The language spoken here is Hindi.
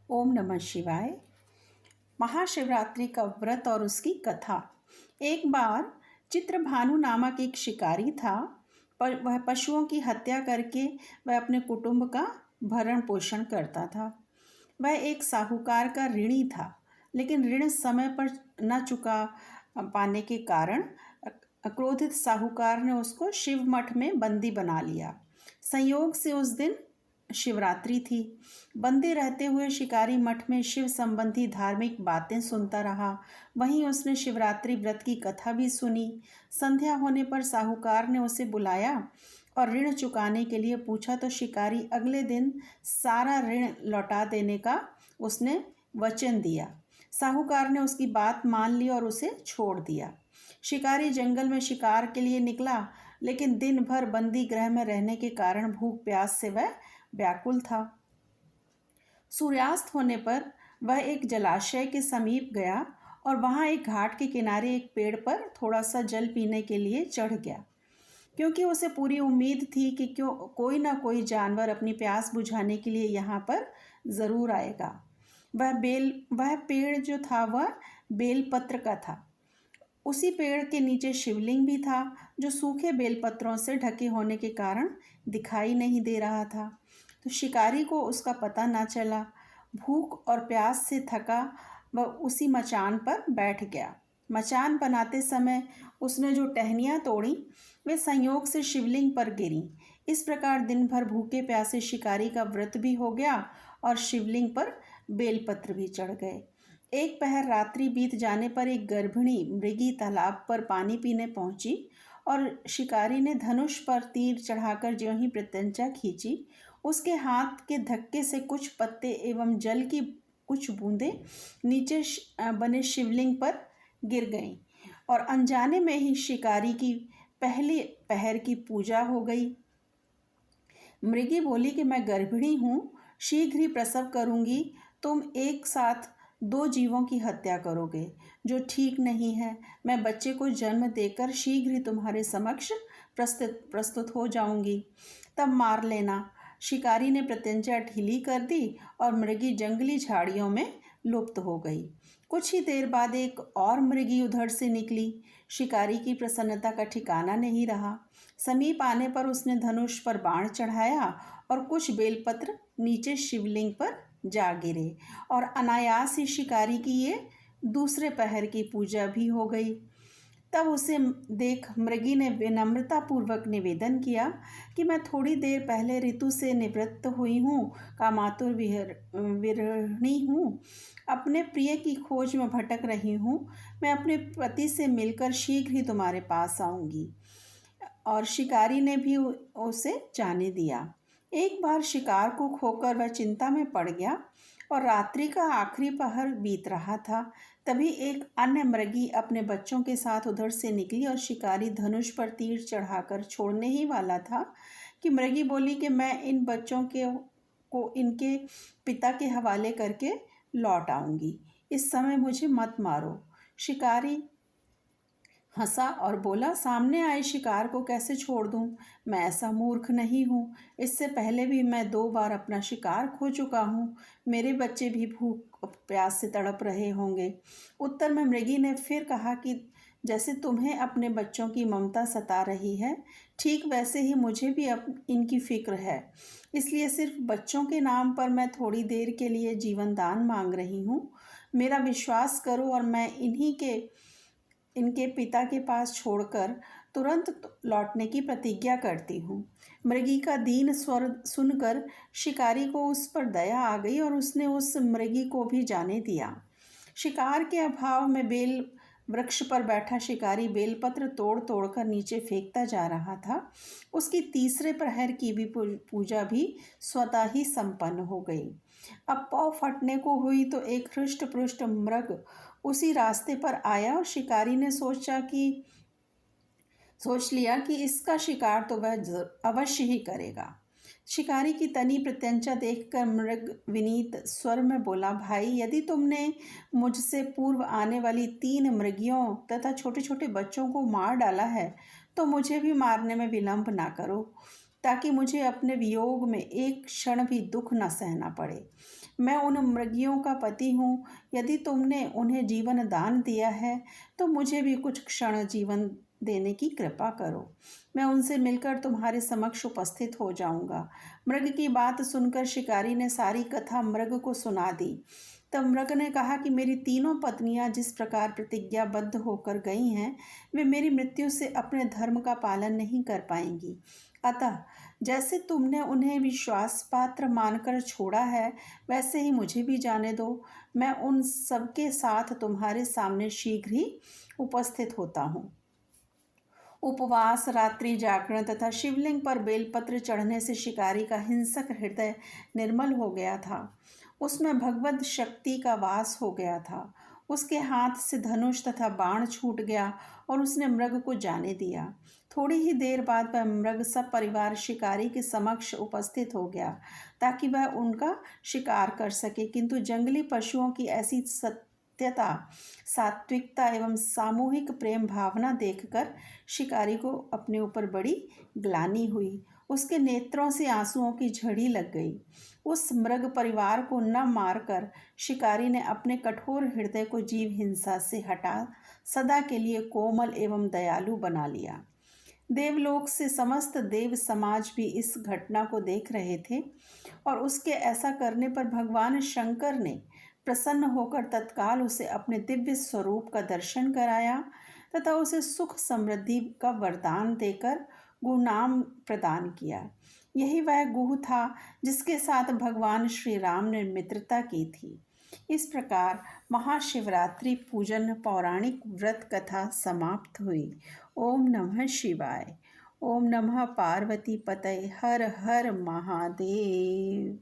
ओम नमः शिवाय। महाशिवरात्रि का व्रत और उसकी कथा। एक बार चित्रभानु नामक एक शिकारी था। पर वह पशुओं की हत्या करके वह अपने कुटुंब का भरण पोषण करता था। वह एक साहूकार का ऋणी था, लेकिन ऋण समय पर न चुका पाने के कारण क्रोधित साहूकार ने उसको शिव मठ में बंदी बना लिया। संयोग से उस दिन शिवरात्रि थी। बंदे रहते हुए शिकारी मठ में शिव संबंधी धार्मिक बातें सुनता रहा। वहीं उसने शिवरात्रि व्रत की कथा भी सुनी। संध्या होने पर साहूकार ने उसे बुलाया और ऋण चुकाने के लिए पूछा, तो शिकारी अगले दिन सारा ऋण लौटा देने का उसने वचन दिया। साहूकार ने उसकी बात मान ली और उसे छोड़ दिया। शिकारी जंगल में शिकार के लिए निकला, लेकिन दिन भर बंदी गृह में रहने के कारण भूख प्यास से वह व्याकुल था। सूर्यास्त होने पर वह एक जलाशय के समीप गया और वहां एक घाट के किनारे एक पेड़ पर थोड़ा सा जल पीने के लिए चढ़ गया, क्योंकि उसे पूरी उम्मीद थी कि कोई ना कोई जानवर अपनी प्यास बुझाने के लिए यहाँ पर ज़रूर आएगा। वह पेड़ जो था वह बेलपत्र का था। उसी पेड़ के नीचे शिवलिंग भी था, जो सूखे बेलपत्रों से ढके होने के कारण दिखाई नहीं दे रहा था। तो शिकारी को उसका पता न चला। भूख और प्यास से थका वह उसी मचान पर बैठ गया। मचान बनाते समय उसने जो टहनियाँ तोड़ी वे संयोग से शिवलिंग पर गिरी। इस प्रकार दिन भर भूखे प्यासे शिकारी का व्रत भी हो गया और शिवलिंग पर बेलपत्र भी चढ़ गए। एक पहर रात्रि बीत जाने पर एक गर्भिणी मृगी तालाब पर पानी पीने पहुंची और शिकारी ने धनुष पर तीर चढ़ाकर ज्यों ही प्रत्यंचा खींची, उसके हाथ के धक्के से कुछ पत्ते एवं जल की कुछ बूंदें नीचे बने शिवलिंग पर गिर गईं और अनजाने में ही शिकारी की पहली पहर की पूजा हो गई। मृगी बोली कि मैं गर्भिणी हूँ, शीघ्र ही प्रसव करूँगी। तुम एक साथ 2 जीवों की हत्या करोगे, जो ठीक नहीं है। मैं बच्चे को जन्म देकर शीघ्र ही तुम्हारे समक्ष प्रस्तुत हो जाऊंगी, तब मार लेना। शिकारी ने प्रत्यंचा ढीली कर दी और मृगी जंगली झाड़ियों में लुप्त हो गई। कुछ ही देर बाद एक और मृगी उधर से निकली। शिकारी की प्रसन्नता का ठिकाना नहीं रहा। समीप आने पर उसने धनुष पर बाण चढ़ाया और कुछ बेलपत्र नीचे शिवलिंग पर जा गिरे और अनायास ही शिकारी की ये दूसरे पहर की पूजा भी हो गई। तब उसे देख मृगी ने विनम्रता पूर्वक निवेदन किया कि मैं थोड़ी देर पहले ऋतु से निवृत्त हुई हूँ, कामातुर विरहिणी हूँ, अपने प्रिय की खोज में भटक रही हूँ। मैं अपने पति से मिलकर शीघ्र ही तुम्हारे पास आऊँगी। और शिकारी ने भी उसे जाने दिया। एक बार शिकार को खोकर वह चिंता में पड़ गया और रात्रि का आखिरी पहर बीत रहा था। तभी एक अन्य मृगी अपने बच्चों के साथ उधर से निकली और शिकारी धनुष पर तीर चढ़ाकर छोड़ने ही वाला था कि मृगी बोली कि मैं इन बच्चों को इनके पिता के हवाले करके लौट आऊँगी। इस समय मुझे मत मारो। शिकारी हंसा और बोला, सामने आए शिकार को कैसे छोड़ दूं? मैं ऐसा मूर्ख नहीं हूँ। इससे पहले भी मैं 2 बार अपना शिकार खो चुका हूँ। मेरे बच्चे भी भूख प्यास से तड़प रहे होंगे। उत्तर में मृगी ने फिर कहा कि जैसे तुम्हें अपने बच्चों की ममता सता रही है, ठीक वैसे ही मुझे भी इनकी फिक्र है। इसलिए सिर्फ बच्चों के नाम पर मैं थोड़ी देर के लिए जीवन दान मांग रही हूँ। मेरा विश्वास करो और मैं इनके पिता के पास छोड़कर तुरंत लौटने की प्रतिज्ञा करती हूँ। मृगी का दीन स्वर सुनकर शिकारी को उस पर दया आ गई और उसने उस मृगी को भी जाने दिया। शिकार के अभाव में बेल वृक्ष पर बैठा शिकारी बेलपत्र तोड़ तोड़कर नीचे फेंकता जा रहा था। उसकी तीसरे प्रहर की भी पूजा भी स्वतः ही संपन्न हो गई। अब पौ फटने को हुई तो एक हृष्ट पुष्ट मृग उसी रास्ते पर आया और शिकारी ने सोच लिया कि इसका शिकार तो वह अवश्य ही करेगा। शिकारी की तनी प्रत्यंचा देखकर मृग विनीत स्वर में बोला, भाई, यदि तुमने मुझसे पूर्व आने वाली 3 मृगियों तथा छोटे छोटे बच्चों को मार डाला है, तो मुझे भी मारने में विलंब ना करो। ताकि मुझे अपने वियोग में एक क्षण भी दुख न सहना पड़े। मैं उन मृगियों का पति हूँ। यदि तुमने उन्हें जीवन दान दिया है तो मुझे भी कुछ क्षण जीवन देने की कृपा करो। मैं उनसे मिलकर तुम्हारे समक्ष उपस्थित हो जाऊंगा। मृग की बात सुनकर शिकारी ने सारी कथा मृग को सुना दी। तब मृग ने कहा कि मेरी तीनों पत्नियां जिस प्रकार प्रतिज्ञाबद्ध होकर गई हैं, वे मेरी मृत्यु से अपने धर्म का पालन नहीं कर पाएंगी। अतः जैसे तुमने उन्हें विश्वास पात्र मानकर छोड़ा है, वैसे ही मुझे भी जाने दो। मैं उन सबके साथ तुम्हारे सामने शीघ्र ही उपस्थित होता हूँ। उपवास, रात्रि जागरण तथा शिवलिंग पर बेलपत्र चढ़ने से शिकारी का हिंसक हृदय निर्मल हो गया था। उसमें भगवत शक्ति का वास हो गया था। उसके हाथ से धनुष तथा बाण छूट गया और उसने मृग को जाने दिया। थोड़ी ही देर बाद वह मृग सब परिवार शिकारी के समक्ष उपस्थित हो गया ताकि वह उनका शिकार कर सके, किंतु जंगली पशुओं की ऐसी सत्यता, सात्विकता एवं सामूहिक प्रेम भावना देखकर शिकारी को अपने ऊपर बड़ी ग्लानि हुई। उसके नेत्रों से आंसुओं की झड़ी लग गई। उस मृग परिवार को न मारकर शिकारी ने अपने कठोर हृदय को जीव हिंसा से हटा सदा के लिए कोमल एवं दयालु बना लिया। देवलोक से समस्त देव समाज भी इस घटना को देख रहे थे और उसके ऐसा करने पर भगवान शंकर ने प्रसन्न होकर तत्काल उसे अपने दिव्य स्वरूप का दर्शन कराया तथा उसे सुख समृद्धि का वरदान देकर गुहनाम प्रदान किया। यही वह गुह था जिसके साथ भगवान श्री राम ने मित्रता की थी। इस प्रकार महाशिवरात्रि पूजन पौराणिक व्रत कथा समाप्त हुई। ओम नमः शिवाय। ओम नमः पार्वती पतये। हर हर महादेव।